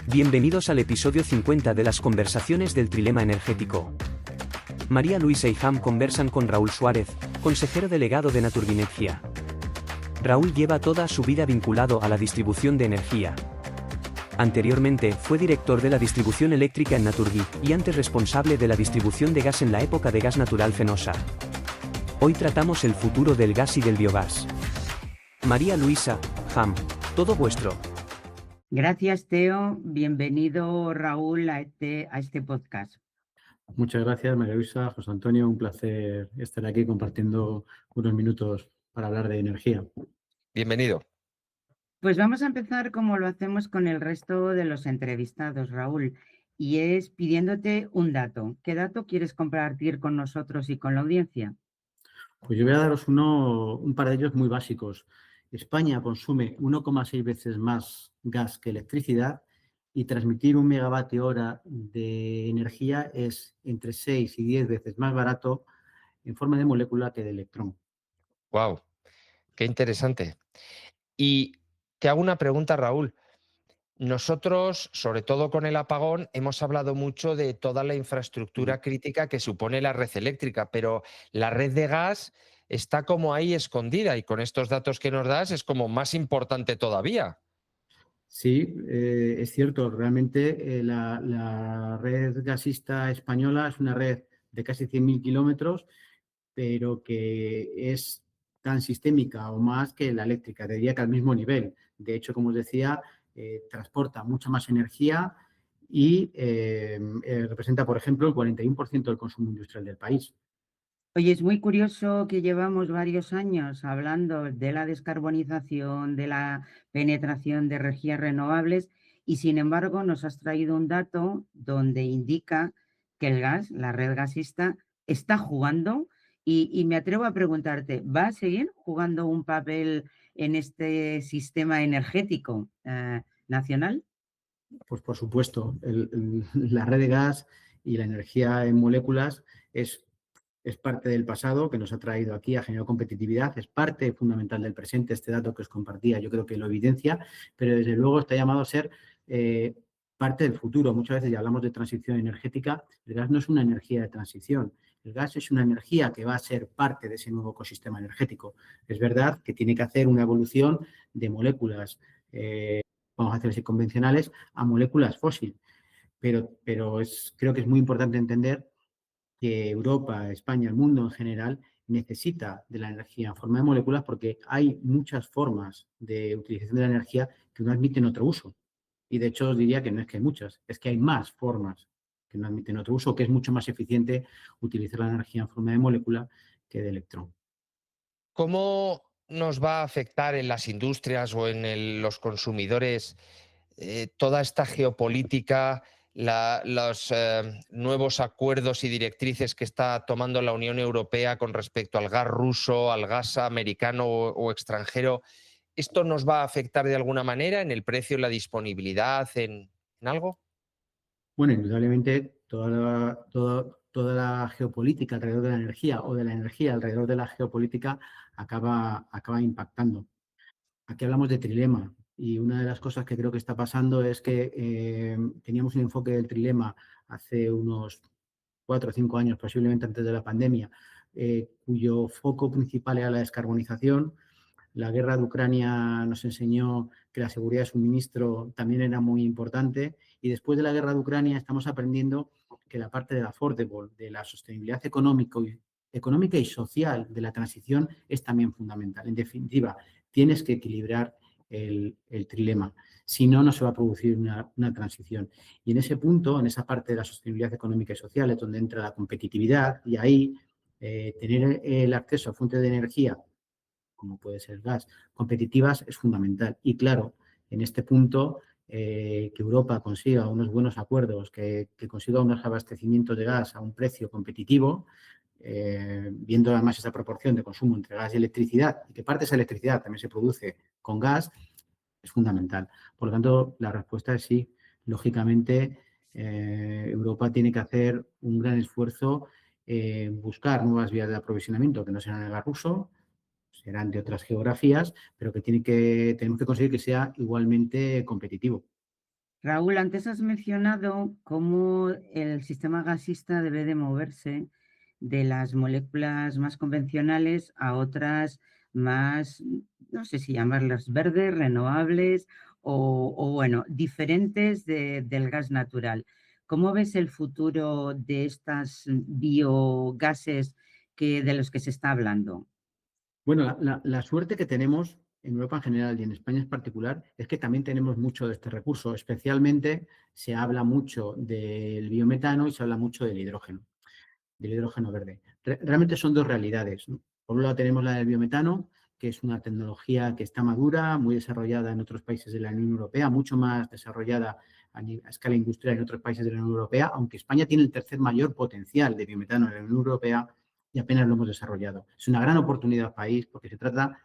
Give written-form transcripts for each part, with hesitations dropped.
Bienvenidos al episodio 50 de las conversaciones del trilema energético. María Luisa y Ham conversan con Raúl Suárez, consejero delegado de Naturginenergia. Raúl lleva toda su vida vinculado a la distribución de energía. Anteriormente fue director de la distribución eléctrica en Naturgy y antes responsable de la distribución de gas en la época de gas natural Fenosa. Hoy tratamos el futuro del gas y del biogás. María Luisa, Ham, todo vuestro. Gracias, Teo. Bienvenido, Raúl, a este podcast. Muchas gracias, María Luisa, José Antonio. Un placer estar aquí compartiendo unos minutos para hablar de energía. Bienvenido. Pues vamos a empezar como lo hacemos con el resto de los entrevistados, Raúl, y es pidiéndote un dato. ¿Qué dato quieres compartir con nosotros y con la audiencia? Pues yo voy a daros un par de ellos muy básicos. España consume 1,6 veces más gas que electricidad y transmitir 1 megavatio hora de energía es entre 6 y 10 veces más barato en forma de molécula que de electrón. Wow, qué interesante. Y te hago una pregunta, Raúl. Nosotros, sobre todo con el apagón, hemos hablado mucho de toda la infraestructura crítica que supone la red eléctrica, pero la red de gas está como ahí escondida y con estos datos que nos das es como más importante todavía. Sí, es cierto. Realmente la red gasista española es una red de casi 100.000 kilómetros, pero que es tan sistémica o más que la eléctrica, diría que al mismo nivel. De hecho, como os decía, transporta mucha más energía y representa, por ejemplo, el 41% del consumo industrial del país. Oye, es muy curioso que llevamos varios años hablando de la descarbonización, de la penetración de energías renovables y, sin embargo, nos has traído un dato donde indica que el gas, la red gasista, está jugando y me atrevo a preguntarte, ¿va a seguir jugando un papel en este sistema energético nacional? Pues por supuesto, la red de gas y la energía en moléculas es parte del pasado que nos ha traído aquí, ha generado competitividad, es parte fundamental del presente. Este dato que os compartía yo creo que lo evidencia, pero desde luego está llamado a ser parte del futuro. Muchas veces ya hablamos de transición energética. El gas no es una energía de transición. El gas es una energía que va a ser parte de ese nuevo ecosistema energético. Es verdad que tiene que hacer una evolución de moléculas, vamos a decir, convencionales a moléculas fósiles. Pero creo que es muy importante entender que Europa, España, el mundo en general necesita de la energía en forma de moléculas porque hay muchas formas de utilización de la energía que no admiten otro uso. Y de hecho os diría que no es que hay muchas, es que hay más formas que no admiten otro uso, que es mucho más eficiente utilizar la energía en forma de molécula que de electrón. ¿Cómo nos va a afectar en las industrias o en los consumidores toda esta geopolítica, los nuevos acuerdos y directrices que está tomando la Unión Europea con respecto al gas ruso, al gas americano o extranjero? ¿Esto nos va a afectar de alguna manera en el precio, en la disponibilidad, en algo? Bueno, indudablemente toda la geopolítica alrededor de la energía o de la energía alrededor de la geopolítica acaba impactando. Aquí hablamos de trilema y una de las cosas que creo que está pasando es que teníamos un enfoque del trilema hace unos 4 o 5 años, posiblemente antes de la pandemia, cuyo foco principal era la descarbonización. La guerra de Ucrania nos enseñó que la seguridad de suministro también era muy importante y después de la guerra de Ucrania estamos aprendiendo que la parte del affordable, de la sostenibilidad económica y social de la transición es también fundamental. En definitiva, tienes que equilibrar el trilema. Si no, no se va a producir una transición. Y en ese punto, en esa parte de la sostenibilidad económica y social, es donde entra la competitividad y ahí tener el acceso a fuentes de energía como puede ser el gas, competitivas es fundamental. Y claro, en este punto, que Europa consiga unos buenos acuerdos, que consiga unos abastecimientos de gas a un precio competitivo, viendo además esa proporción de consumo entre gas y electricidad, y que parte de esa electricidad también se produce con gas, es fundamental. Por lo tanto, la respuesta es sí. Lógicamente, Europa tiene que hacer un gran esfuerzo en buscar nuevas vías de aprovisionamiento que no sean el gas ruso, serán de otras geografías, pero que tenemos que conseguir que sea igualmente competitivo. Raúl, antes has mencionado cómo el sistema gasista debe de moverse de las moléculas más convencionales a otras más, no sé si llamarlas verdes, renovables o bueno, diferentes del gas natural. ¿Cómo ves el futuro de estas biogases de los que se está hablando? Bueno, la suerte que tenemos en Europa en general y en España en particular es que también tenemos mucho de este recurso. Especialmente se habla mucho del biometano y se habla mucho del hidrógeno verde. Realmente son dos realidades, ¿no? Por un lado tenemos la del biometano, que es una tecnología que está madura, muy desarrollada en otros países de la Unión Europea, mucho más desarrollada a escala industrial en otros países de la Unión Europea, aunque España tiene el tercer mayor potencial de biometano en la Unión Europea y apenas lo hemos desarrollado. Es una gran oportunidad país porque se trata,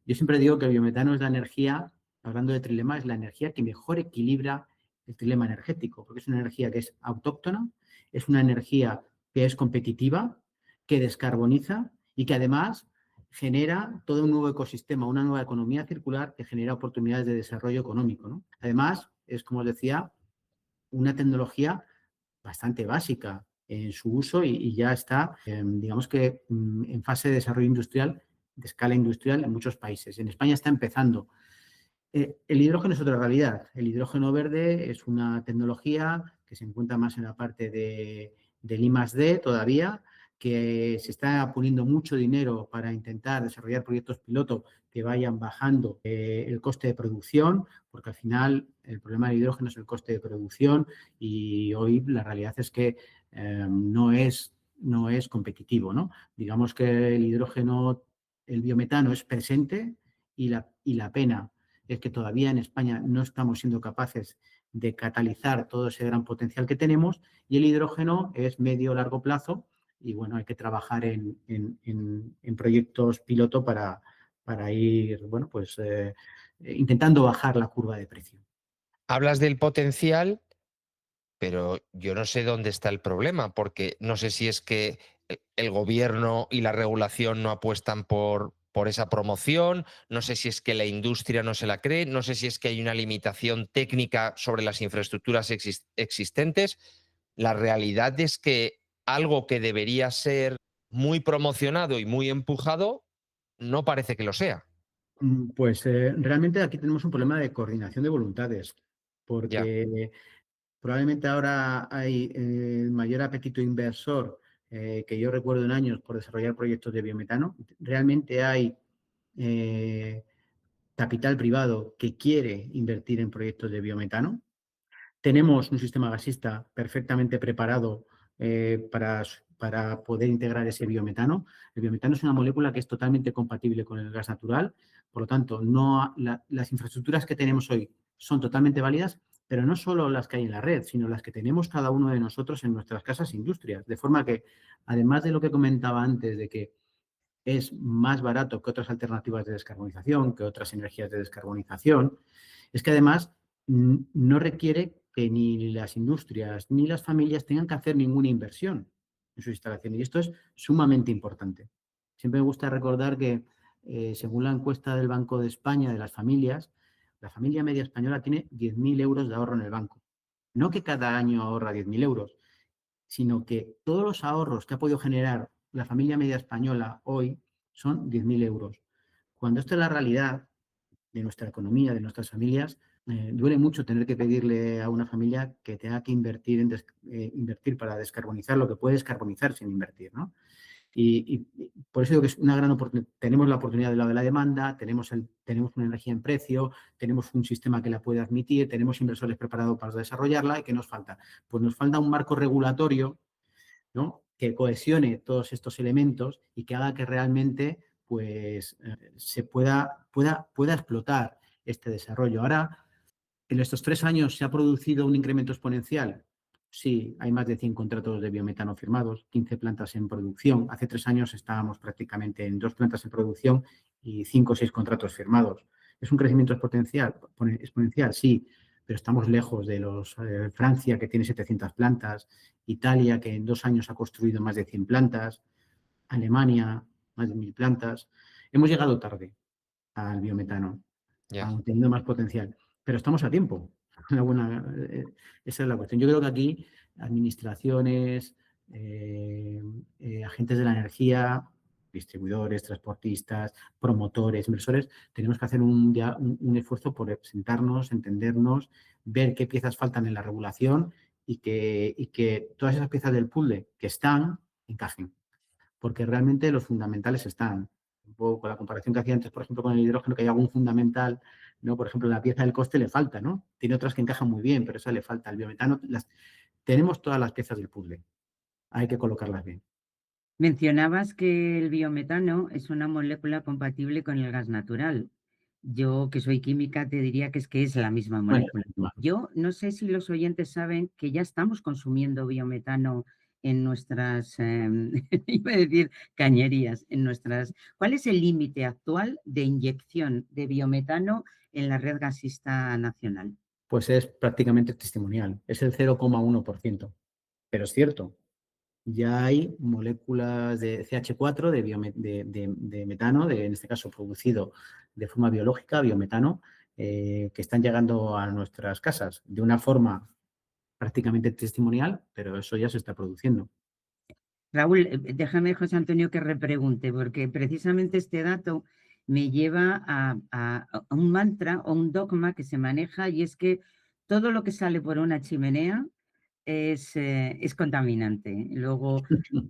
yo siempre digo que el biometano es la energía, hablando de trilema, es la energía que mejor equilibra el trilema energético, porque es una energía que es autóctona, es una energía que es competitiva, que descarboniza y que además genera todo un nuevo ecosistema, una nueva economía circular que genera oportunidades de desarrollo económico, ¿no? Además, es, como os decía, una tecnología bastante básica en su uso y ya está, digamos que en fase de desarrollo industrial, de escala industrial en muchos países. En España está empezando. El hidrógeno es otra realidad. El hidrógeno verde es una tecnología que se encuentra más en la parte del I+D todavía, que se está poniendo mucho dinero para intentar desarrollar proyectos piloto que vayan bajando el coste de producción, porque al final el problema del hidrógeno es el coste de producción y hoy la realidad es que no es competitivo, ¿no? Digamos que el hidrógeno, el biometano es presente y la pena es que todavía en España no estamos siendo capaces de catalizar todo ese gran potencial que tenemos y el hidrógeno es medio o largo plazo y bueno, hay que trabajar en proyectos piloto para ir, bueno, pues intentando bajar la curva de precio. Hablas del potencial, pero yo no sé dónde está el problema, porque no sé si es que el gobierno y la regulación no apuestan por esa promoción, no sé si es que la industria no se la cree, no sé si es que hay una limitación técnica sobre las infraestructuras existentes. La realidad es que algo que debería ser muy promocionado y muy empujado no parece que lo sea. Pues realmente aquí tenemos un problema de coordinación de voluntades, Ya. porque probablemente ahora hay mayor apetito inversor que yo recuerdo en años por desarrollar proyectos de biometano. Realmente hay capital privado que quiere invertir en proyectos de biometano. Tenemos un sistema gasista perfectamente preparado para poder integrar ese biometano. El biometano es una molécula que es totalmente compatible con el gas natural, por lo tanto, las infraestructuras que tenemos hoy son totalmente válidas, pero no solo las que hay en la red, sino las que tenemos cada uno de nosotros en nuestras casas e industrias. De forma que, además de lo que comentaba antes, de que es más barato que otras alternativas de descarbonización, que otras energías de descarbonización, es que además no requiere que ni las industrias ni las familias tengan que hacer ninguna inversión en sus instalaciones. Y esto es sumamente importante. Siempre me gusta recordar que, según la encuesta del Banco de España de las familias, la familia media española tiene 10.000 euros de ahorro en el banco. No que cada año ahorra 10.000 euros, sino que todos los ahorros que ha podido generar la familia media española hoy son 10.000 euros. Cuando esto es la realidad de nuestra economía, de nuestras familias, duele mucho tener que pedirle a una familia que tenga que invertir para descarbonizar lo que puede descarbonizar sin invertir, ¿no? Y por eso digo que es una gran oportunidad. Tenemos la oportunidad del lado de la demanda, tenemos una energía en precio, tenemos un sistema que la puede admitir, tenemos inversores preparados para desarrollarla. ¿Y qué nos falta? Pues nos falta un marco regulatorio, ¿no?, que cohesione todos estos elementos y que haga que realmente pues, se pueda explotar este desarrollo. Ahora, en estos 3 años se ha producido un incremento exponencial. Sí, hay más de 100 contratos de biometano firmados, 15 plantas en producción. Hace 3 años estábamos prácticamente en 2 plantas en producción y 5 o 6 contratos firmados. ¿Es un crecimiento exponencial? Sí, pero estamos lejos de Francia, que tiene 700 plantas, Italia, que en 2 años ha construido más de 100 plantas, Alemania, más de 1.000 plantas. Hemos llegado tarde al biometano, Ya. aún teniendo más potencial, pero estamos a tiempo. Esa es la cuestión. Yo creo que aquí administraciones, agentes de la energía, distribuidores, transportistas, promotores, inversores, tenemos que hacer un esfuerzo por sentarnos, entendernos, ver qué piezas faltan en la regulación y que todas esas piezas del puzzle que están encajen, porque realmente los fundamentales están. Un poco con la comparación que hacía antes, por ejemplo, con el hidrógeno, que hay algún fundamental, ¿no? Por ejemplo, la pieza del coste le falta, ¿no? Tiene otras que encajan muy bien, pero esa le falta. El biometano, tenemos todas las piezas del puzzle. Hay que colocarlas bien. Mencionabas que el biometano es una molécula compatible con el gas natural. Yo, que soy química, te diría que es la misma Bueno, molécula. Yo no sé si los oyentes saben que ya estamos consumiendo biometano en nuestras, iba a decir cañerías, en nuestras. ¿Cuál es el límite actual de inyección de biometano en la red gasista nacional? pues es prácticamente testimonial. Es el 0,1%. Pero es cierto, ya hay moléculas de CH4, de metano, en este caso producido de forma biológica, biometano, que están llegando a nuestras casas de una forma prácticamente testimonial, pero eso ya se está produciendo. Raúl, déjame, José Antonio, que repregunte, porque precisamente este dato me lleva a un mantra o un dogma que se maneja, y es que todo lo que sale por una chimenea es contaminante. Luego,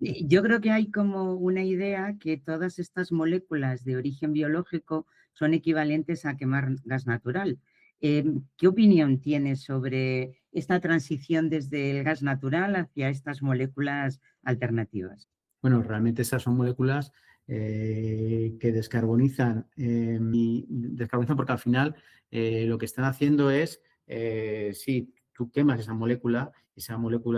yo creo que hay como una idea que todas estas moléculas de origen biológico son equivalentes a quemar gas natural. ¿Qué opinión tienes sobre esta transición desde el gas natural hacia estas moléculas alternativas? Bueno, realmente esas son moléculas que descarbonizan y descarbonizan porque al final lo que están haciendo es, sí, tú quemas esa molécula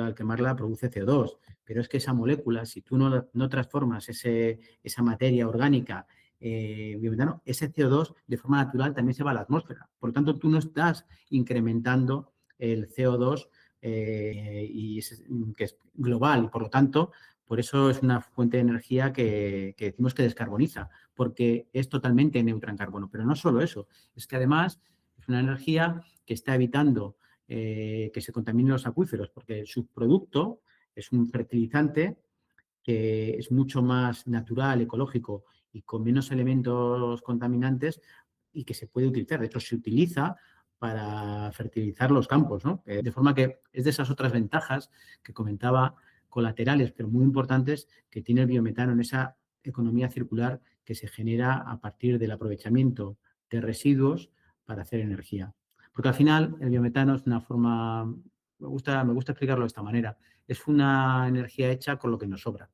al quemarla produce CO2, pero es que esa molécula, si tú no transformas esa materia orgánica biometano, ese CO2 de forma natural también se va a la atmósfera. Por lo tanto, tú no estás incrementando el CO2 que es global y por lo tanto por eso es una fuente de energía que decimos que descarboniza, porque es totalmente neutra en carbono. Pero no solo eso, es que además es una energía que está evitando que se contaminen los acuíferos, porque su producto es un fertilizante que es mucho más natural, ecológico y con menos elementos contaminantes y que se puede utilizar. De hecho, se utiliza para fertilizar los campos, ¿no? De forma que es de esas otras ventajas que comentaba, colaterales, pero muy importantes, que tiene el biometano en esa economía circular que se genera a partir del aprovechamiento de residuos para hacer energía. Porque al final el biometano es una forma, me gusta explicarlo de esta manera, es una energía hecha con lo que nos sobra.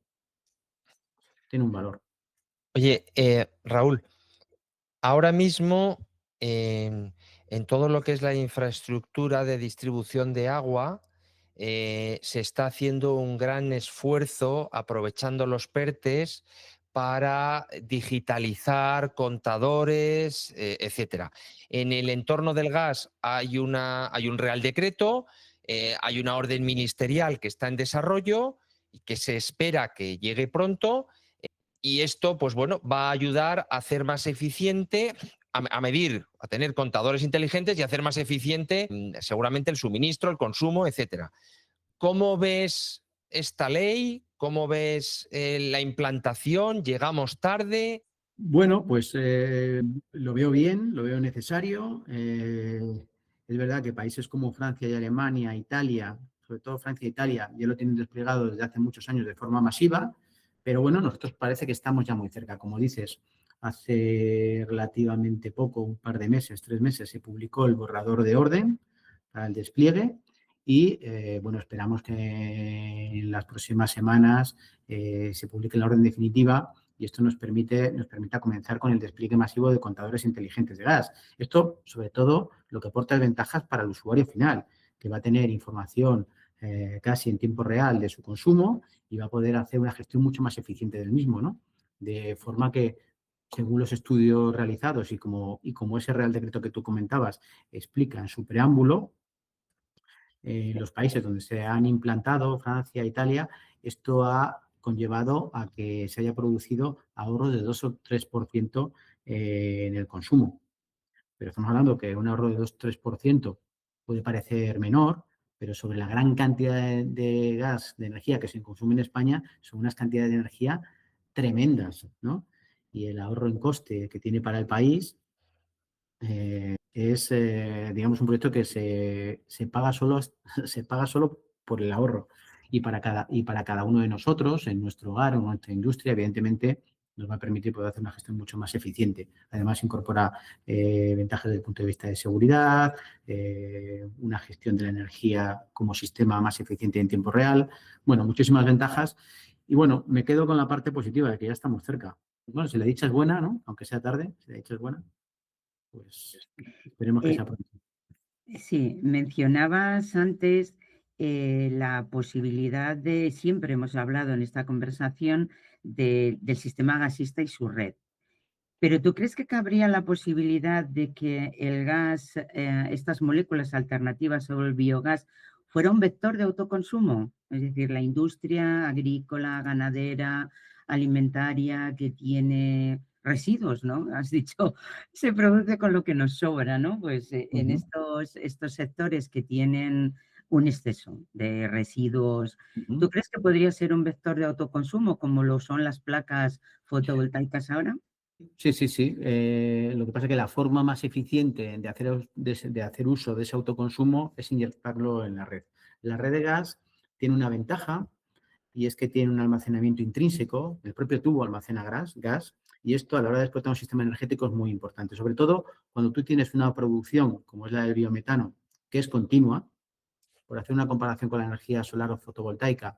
Tiene un valor. Oye, Raúl, ahora mismo en todo lo que es la infraestructura de distribución de agua, se está haciendo un gran esfuerzo aprovechando los PERTEs para digitalizar contadores, etcétera. En el entorno del gas hay un Real Decreto, hay una orden ministerial que está en desarrollo y que se espera que llegue pronto. Y esto, pues bueno, va a ayudar a hacer más eficiente, a medir, a tener contadores inteligentes y a hacer más eficiente seguramente el suministro, el consumo, etcétera. ¿Cómo ves esta ley? ¿Cómo ves la implantación? ¿Llegamos tarde? Bueno, pues lo veo bien, lo veo necesario. Es verdad que países como Francia y Alemania, Italia, sobre todo Francia e Italia, ya lo tienen desplegado desde hace muchos años de forma masiva, pero bueno, nosotros parece que estamos ya muy cerca. Como dices, hace relativamente poco, un par de meses, 3 meses, se publicó el borrador de orden para el despliegue y bueno, esperamos que en las próximas semanas se publique la orden definitiva y esto nos permita comenzar con el despliegue masivo de contadores inteligentes de gas. Esto, sobre todo, lo que aporta es ventajas para el usuario final, que va a tener información casi en tiempo real de su consumo y va a poder hacer una gestión mucho más eficiente del mismo, ¿no? De forma que, según los estudios realizados y como ese Real Decreto que tú comentabas explica en su preámbulo, los países donde se han implantado, Francia, Italia, esto ha conllevado a que se haya producido ahorros de 2 o 3% en el consumo. Pero estamos hablando que un ahorro de 2 o 3% puede parecer menor, pero sobre la gran cantidad de gas, de energía que se consume en España, son unas cantidades de energía tremendas, ¿no? Y el ahorro en coste que tiene para el país es, digamos, un proyecto que se paga solo, se paga solo por el ahorro. Y para cada uno de nosotros, en nuestro hogar, en nuestra industria, evidentemente, nos va a permitir poder hacer una gestión mucho más eficiente. Además, incorpora ventajas desde el punto de vista de seguridad, una gestión de la energía como sistema más eficiente en tiempo real. Bueno, muchísimas ventajas. Y bueno, me quedo con la parte positiva de que ya estamos cerca. Bueno, si la dicha es buena, ¿no? Aunque sea tarde, si la dicha es buena, pues esperemos que Eh, sea pronto. Sí, mencionabas antes la posibilidad de, siempre hemos hablado en esta conversación del sistema gasista y su red. Pero ¿tú crees que cabría la posibilidad de que el gas, estas moléculas alternativas o el biogás, fuera un vector de autoconsumo? Es decir, la industria agrícola, ganadera, alimentaria que tiene residuos, ¿no? Has dicho, se produce con lo que nos sobra, ¿no? Pues en Ujú, estos sectores que tienen un exceso de residuos, ujú. ¿tú crees que podría ser un vector de autoconsumo como lo son las placas fotovoltaicas ahora? Sí, sí, sí. Lo que pasa es que la forma más eficiente de hacer uso de ese autoconsumo es inyectarlo en la red. La red de gas tiene una ventaja y es que tiene un almacenamiento intrínseco, el propio tubo almacena gas, y esto a la hora de explotar un sistema energético es muy importante, sobre todo cuando tú tienes una producción como es la del biometano, que es continua, por hacer una comparación con la energía solar o fotovoltaica,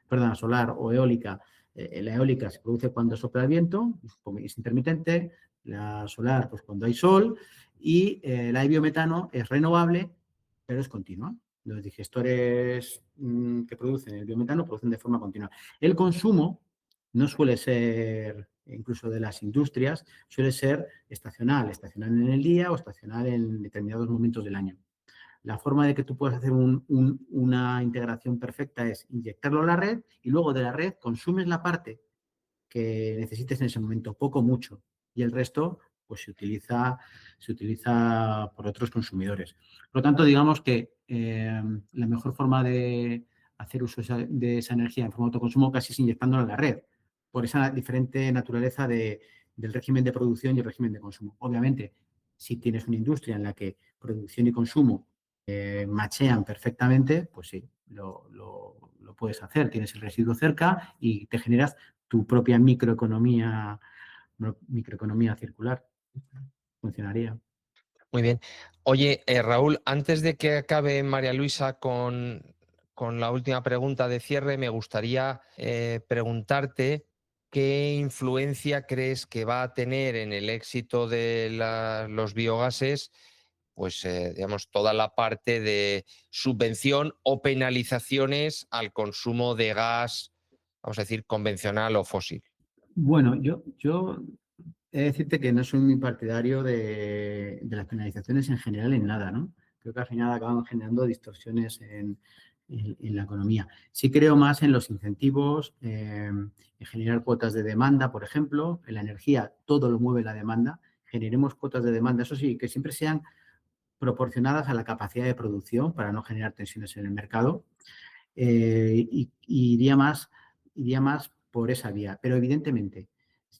perdón, solar o eólica. La eólica se produce cuando sopla el viento, es intermitente, la solar pues cuando hay sol y la de biometano es renovable, pero es continua. Los digestores que producen el biometano producen de forma continua. El consumo no suele ser, incluso de las industrias, suele ser estacional en el día o estacional en determinados momentos del año. La forma de que tú puedas hacer una integración perfecta es inyectarlo a la red y luego de la red consumes la parte que necesites en ese momento, poco, mucho, y el resto pues se utiliza por otros consumidores. Por lo tanto, digamos que la mejor forma de hacer uso de esa energía en forma de autoconsumo casi es inyectándola a la red, por esa diferente naturaleza del régimen de producción y el régimen de consumo. Obviamente, si tienes una industria en la que producción y consumo machean perfectamente, pues sí, lo puedes hacer. Tienes el residuo cerca y te generas tu propia microeconomía circular. Funcionaría. Muy bien. Oye, Raúl, antes de que acabe María Luisa con la última pregunta de cierre, me gustaría preguntarte qué influencia crees que va a tener en el éxito de los biogases, pues digamos, toda la parte de subvención o penalizaciones al consumo de gas, vamos a decir, convencional o fósil. Bueno, yo he de decirte que no soy muy partidario de las penalizaciones en general en nada, ¿no? Creo que al final acaban generando distorsiones en la economía. Sí creo más en los incentivos, en generar cuotas de demanda, por ejemplo. En la energía todo lo mueve la demanda. Generemos cuotas de demanda, eso sí, que siempre sean proporcionadas a la capacidad de producción para no generar tensiones en el mercado. Y iría más por esa vía. Pero evidentemente,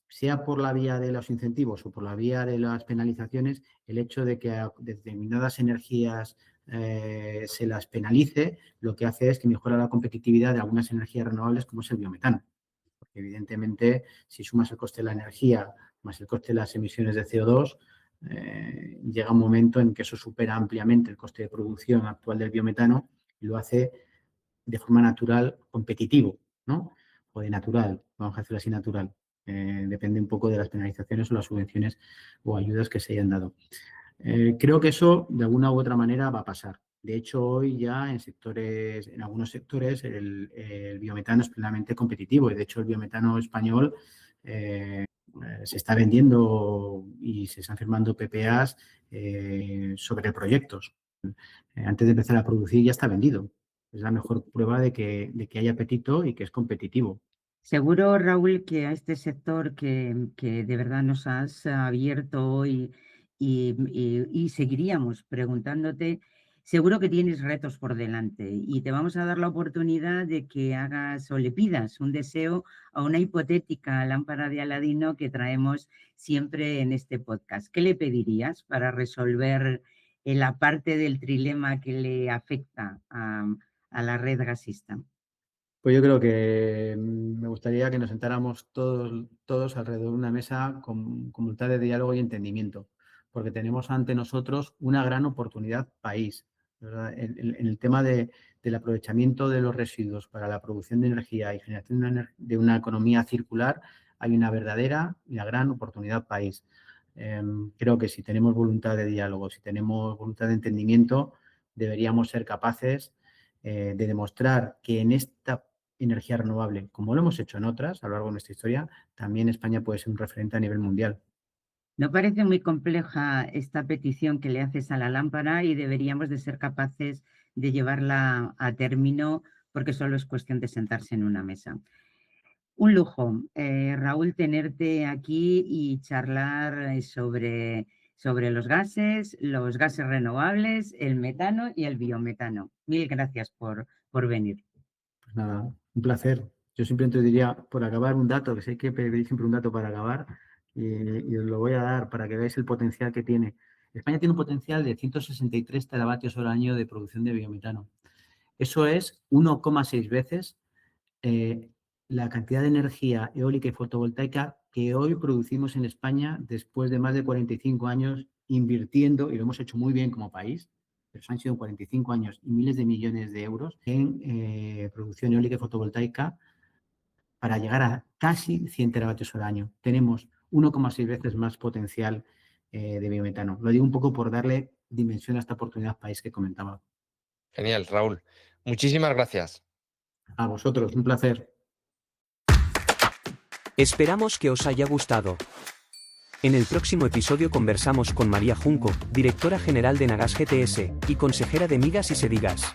sea por la vía de los incentivos o por la vía de las penalizaciones, el hecho de que a determinadas energías se las penalice, lo que hace es que mejora la competitividad de algunas energías renovables como es el biometano. Porque evidentemente, si sumas el coste de la energía más el coste de las emisiones de CO2, llega un momento en que eso supera ampliamente el coste de producción actual del biometano y lo hace de forma natural competitivo, ¿no? O de natural, vamos a decirlo así, natural. Depende un poco de las penalizaciones o las subvenciones o ayudas que se hayan dado. Creo que eso de alguna u otra manera va a pasar. De hecho, hoy ya en algunos sectores, el biometano es plenamente competitivo y de hecho el biometano español se está vendiendo y se están firmando PPAs sobre proyectos. Antes de empezar a producir ya está vendido. Es la mejor prueba de que hay apetito y que es competitivo. Seguro, Raúl, que a este sector que de verdad nos has abierto hoy y seguiríamos preguntándote, Seguro que tienes retos por delante y te vamos a dar la oportunidad de que hagas o le pidas un deseo a una hipotética lámpara de Aladino que traemos siempre en este podcast. ¿Qué le pedirías para resolver la parte del trilema que le afecta a la red gasista? Pues yo creo que me gustaría que nos sentáramos todos alrededor de una mesa con voluntad de diálogo y entendimiento, porque tenemos ante nosotros una gran oportunidad país, ¿verdad? En el tema del aprovechamiento de los residuos para la producción de energía y generación de una economía circular, hay una verdadera y una gran oportunidad país. Creo que si tenemos voluntad de diálogo, si tenemos voluntad de entendimiento, deberíamos ser capaces de demostrar que en esta energía renovable, como lo hemos hecho en otras a lo largo de nuestra historia, también España puede ser un referente a nivel mundial. ¿No parece muy compleja esta petición que le haces a la lámpara y deberíamos de ser capaces de llevarla a término porque solo es cuestión de sentarse en una mesa? Un lujo, Raúl, tenerte aquí y charlar sobre los gases renovables, el metano y el biometano. Mil gracias por venir. Pues nada, un placer. Yo simplemente diría, por acabar, un dato, que sé que pedís siempre un dato para acabar, y os lo voy a dar para que veáis el potencial que tiene. España tiene un potencial de 163 teravatios hora al año de producción de biometano. Eso es 1,6 veces la cantidad de energía eólica y fotovoltaica que hoy producimos en España después de más de 45 años invirtiendo, y lo hemos hecho muy bien como país, pero han sido 45 años y miles de millones de euros en producción eólica y fotovoltaica para llegar a casi 100 teravatios al año. Tenemos 1,6 veces más potencial de biometano. Lo digo un poco por darle dimensión a esta oportunidad país que comentaba. Genial, Raúl. Muchísimas gracias. A vosotros, un placer. Esperamos que os haya gustado. En el próximo episodio conversamos con María Junco, directora general de Nagas GTS, y consejera de Migas y Sedigas.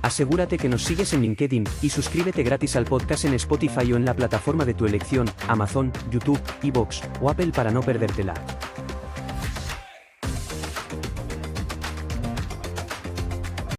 Asegúrate que nos sigues en LinkedIn y suscríbete gratis al podcast en Spotify o en la plataforma de tu elección, Amazon, YouTube, iVoox o Apple para no perdértela.